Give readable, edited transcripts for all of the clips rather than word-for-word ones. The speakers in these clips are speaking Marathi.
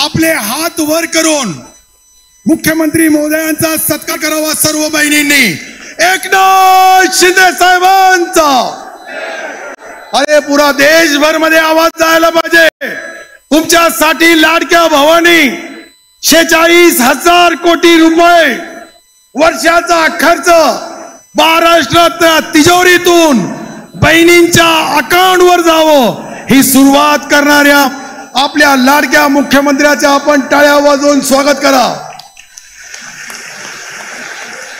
आपले हात वर करून मुख्यमंत्री महोदयांचा सत्कार करावा सर्व बहिणींनी। एकनाथ शिंदे साहेबांचा अरे पुरा देशभर मध्ये आवाज जायला पाहिजे। तुमच्यासाठी लाडक्या भावानी 46,000 कोटी रुपये वर्षाचा खर्च महाराष्ट्रात तिजोरीतून बहिणींच्या अकाउंटवर जावं, ही सुरुवात करणाऱ्या आपल्या लाडक्या मुख्यमंत्र्याचा आपण टाळ्या वाजवून स्वागत करा।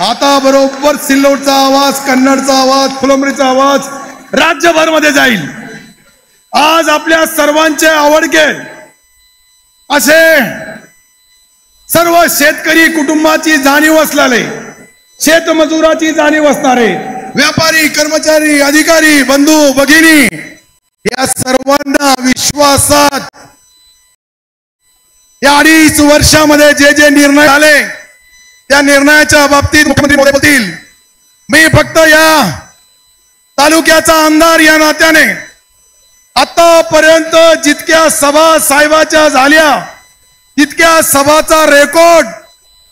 आता बरोबर सिल्लोडचा आवाज, कन्नडचा आवाज, फुलंब्रीचा आवाज राज्यभर मध्ये जाईल। आज आपल्या सर्वांचे आवडके असे सर्व शेतकरी कुटुंबाची जाणीव असलेले, शेतमजुराची जाणीव असणारे, व्यापारी, कर्मचारी, अधिकारी, बंधू भगिनी या सर्वांना विश्वासात या 2.5 वर्षामध्ये जे जे निर्णय झाले त्या निर्णयाच्या बाबतीत मुख्यमंत्री महोदय बोलतील। मी फक्त या तालुक्याचा आमदार या नात्याने आतापर्यंत जितक्या सभा साहेबाच्या झाल्या तितक्या सभाचा रेकॉर्ड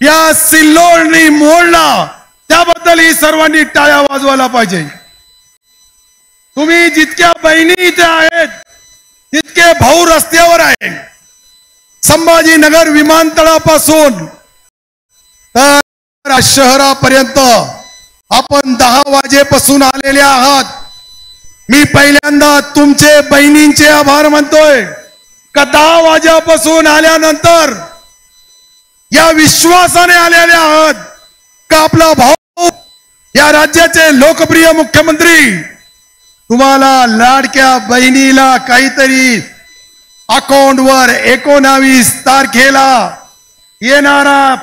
या सिल्लोडनी मोडला, त्याबद्दल ही सर्वांनी टाळ्या वाजवायला पाहिजे। तुम्ही जितक्या बहिणी इथे आहेत तितके भाऊ रस्त्यावर आहेत। संभाजीनगर विमानतळापासून तर शहरापर्यंत आपण 10 वाजेपासून आलेले आहात। मी पहिल्यांदा तुमचे बहिणींचे आभार मानतोय का 10 वाजेपासून आल्यानंतर या विश्वासाने आलेले आहात का आपला भाऊ या राज्याचे लोकप्रिय मुख्यमंत्री तुम्हाला लाडक्या बहिणीला काहीतरी अकाउंटवर 19 तारखेला येणारा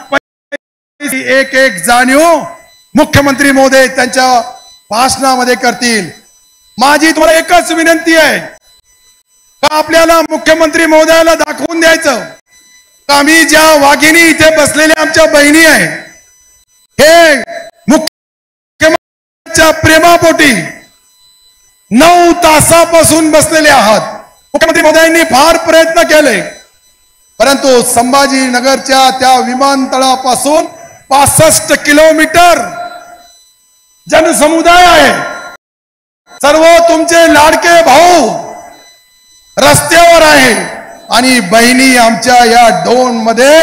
एक जाणीव मुख्यमंत्री महोदय त्यांच्या भाषणामध्ये करतील। माझी तुम्हाला एकच विनंती आहे का आपल्याला मुख्यमंत्री महोदयाला दाखवून द्यायचं का आम्ही ज्या वाघिणी इथे बसलेल्या आमच्या बहिणी आहे हे मुख्यमंत्र्यांच्या प्रेमापोटी 9 तासापासून बसलेले आहात। मुख्यमंत्री महोदयांनी फार प्रयत्न केले, परंतु संभाजीनगरच्या त्या विमानतळापासून 65 किलोमीटर जनसमुदाय आहे। सर्व तुमचे लाडके भाऊ रस्त्यावर आहे आणि बहिणी आमच्या या डोन मध्ये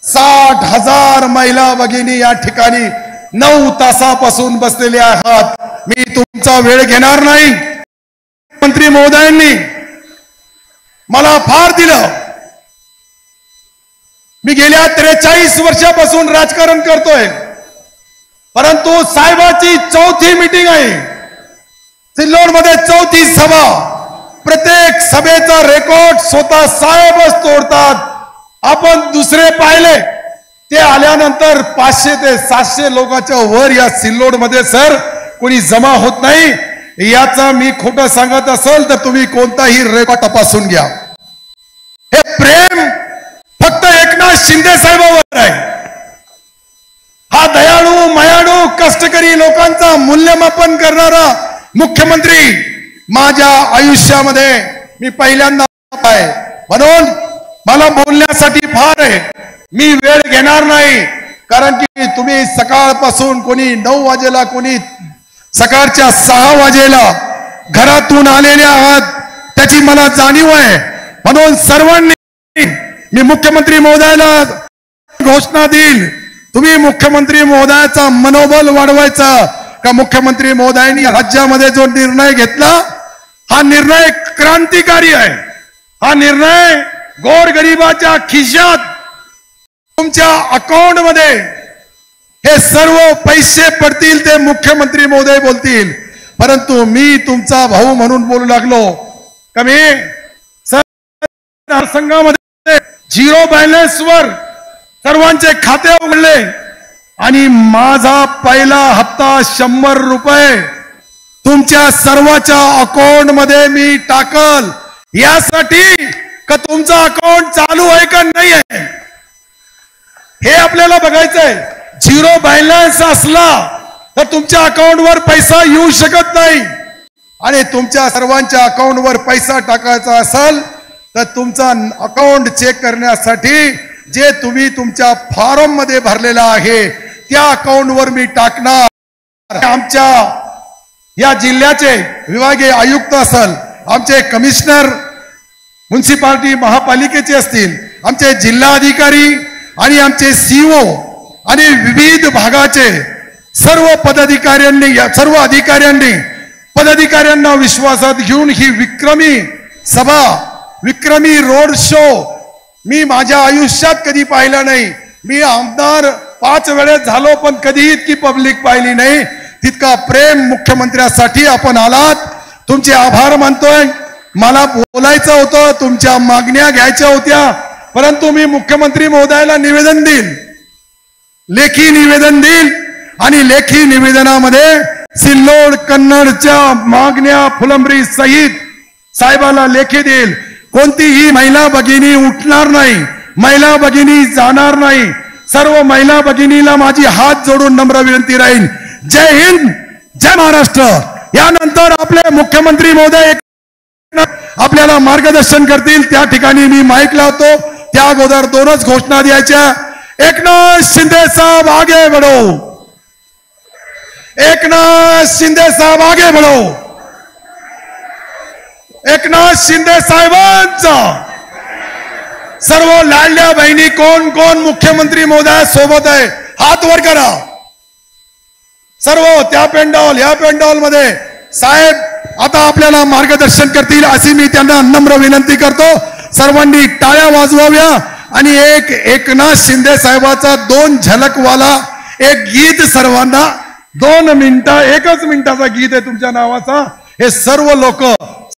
60,000 महिला भगिनी या ठिकाणी 9 तासापासून बसलेले आहात। मी तुमचा वेळ घेणार नाही। मंत्री महोदयांनी मला फार दिलं। मी गेल्या 43 वर्षापासून राजकारण करतोय, परंतु साहेबाची 4थी मीटिंग आहे सिल्लोड मध्ये, 4थी सभा। प्रत्येक सभेचा रेकॉर्ड स्वतः साहेबच तोडतात। आपण दुसरे पाहिले ते आल्यानंतर 500 ते 700 लोकांच्या वर या सिल्लोड मध्ये सर कोणी जमा होत नाही। याचा मी खोटं सांगत असेल तर तुम्ही कोणताही रेकॉर्ड तपासून घ्या। हे प्रेम फक्त एकनाथ शिंदे साहेबांवर आहे। हा दयाळू, मायाळू, कष्टकरी लोकांचा मूल्यमापन करणारा मुख्यमंत्री माझ्या आयुष्यामध्ये मी पहिल्यांदा आहे, म्हणून मला बोलण्यासाठी फार आहे। मी वेळ घेणार नाही, कारण की तुम्ही सकाळपासून कोणी 9 वाजेला, कोणी सकाळच्या 6 वाजेला घरातून आलेले आहात, त्याची मला जाणीव आहे। म्हणून सर्वांनी मी मुख्यमंत्री महोदयाला घोषणा देईल, तुम्ही मुख्यमंत्री महोदयाचा मनोबल वाढवायचा का मुख्यमंत्री महोदयांनी राज्यामध्ये जो निर्णय घेतला हा निर्णय क्रांतिकारी आहे। हा निर्णय गोरगरिबाच्या खिशात तुमच्या अकाउंट मध्ये हे सर्व पैसे पडतील ते मुख्यमंत्री महोदय बोलतील। परंतु मी तुमचा भाऊ म्हणून बोलू लागलो का मी संघामध्ये 0 बॅलन्स वर सर्वांचे खाते उघडले आणि माझा पहिला हप्ता 100 रुपये तुमच्या सर्वांच्या अकाउंट मध्ये मी टाकल, यासाठी का तुमचा अकाउंट चालू आहे का नाही आहे हे आपल्याला बघायचंय। 0 बॅलन्स असला तर तुमच्या अकाउंटवर पैसा येऊ शकत नाही, आणि तुमच्या सर्वांच्या अकाउंटवर पैसा टाकायचा असेल तर तुमचा अकाउंट चेक करण्यासाठी जे तुम्ही तुमच्या फॉर्म मध्ये भरलेला आहे त्या अकाउंटवर मी टाकणार। आमच्या या जिल्ह्याचे विभागीय आयुक्त असेल, आमचे कमिशनर म्युनिसिपालिटी महापालिकेचे असतील, आमचे जिल्हा अधिकारी आणि आमचे सीओ आणि विविध भागाचे सर्व पदाधिकाऱ्यांनी सर्व अधिकाऱ्यांनी पदाधिकाऱ्यांना विश्वासात घेऊन ही विक्रमी सभा, विक्रमी रोड शो मी माझ्या आयुष्यात कधी पाहिला नाही। मी आमदार 5 वेळेस झालो पण कधी इतकी पब्लिक पाहिली नाही। तितका प्रेम मुख्यमंत्र्यासाठी आपण आलात, तुमचे आभार मानतोय। मला बोलायचं होतं, तुमच्या मागण्या घ्यायच्या होत्या, परंतु मी मुख्यमंत्री महोदयाला निवेदन देईल, लेखी निवेदन देईल आणि लेखी निवेदनामध्ये सिल्लोड कन्नडच्या मागण्या फुलंब्री सहित साहेबाला लेखी देईल। कोणतीही महिला भगिनी उठणार नाही, महिला भगिनी जाणार नाही। सर्व महिला भगिनीला माझी हात जोडून नम्र विनंती राहील। जय हिंद, जय महाराष्ट्र। यानंतर आपले मुख्यमंत्री महोदय आपल्याला मार्गदर्शन करतील, त्या ठिकाणी मी माईक लावतो। त्या अगोदर 2च घोषणा द्यायच्या। एकनाथ शिंदे साहब आगे बढ़ो, एकनाथ शिंदे साहब आगे बढ़ो। एकनाथ शिंदे साहेबांचा सर्व लाडल्या बहिणी कोण कोण मुख्यमंत्री महोदया सोबत आहे हात वर करा। सर्व त्या पेंडॉल या पेंडॉल मध्ये साहेब आता आपल्याला मार्गदर्शन करतील अशी मी त्यांना नम्र विनंती करतो। सर्वांनी टाळ्या वाजवाव्या आणि एक एकनाथ शिंदे साहेबाचा 2 झलकवाला एक गीत सर्वांना 2 मिनिटं 1च मिनिटाचा गीत आहे तुमच्या नावाचा। हे सर्व लोक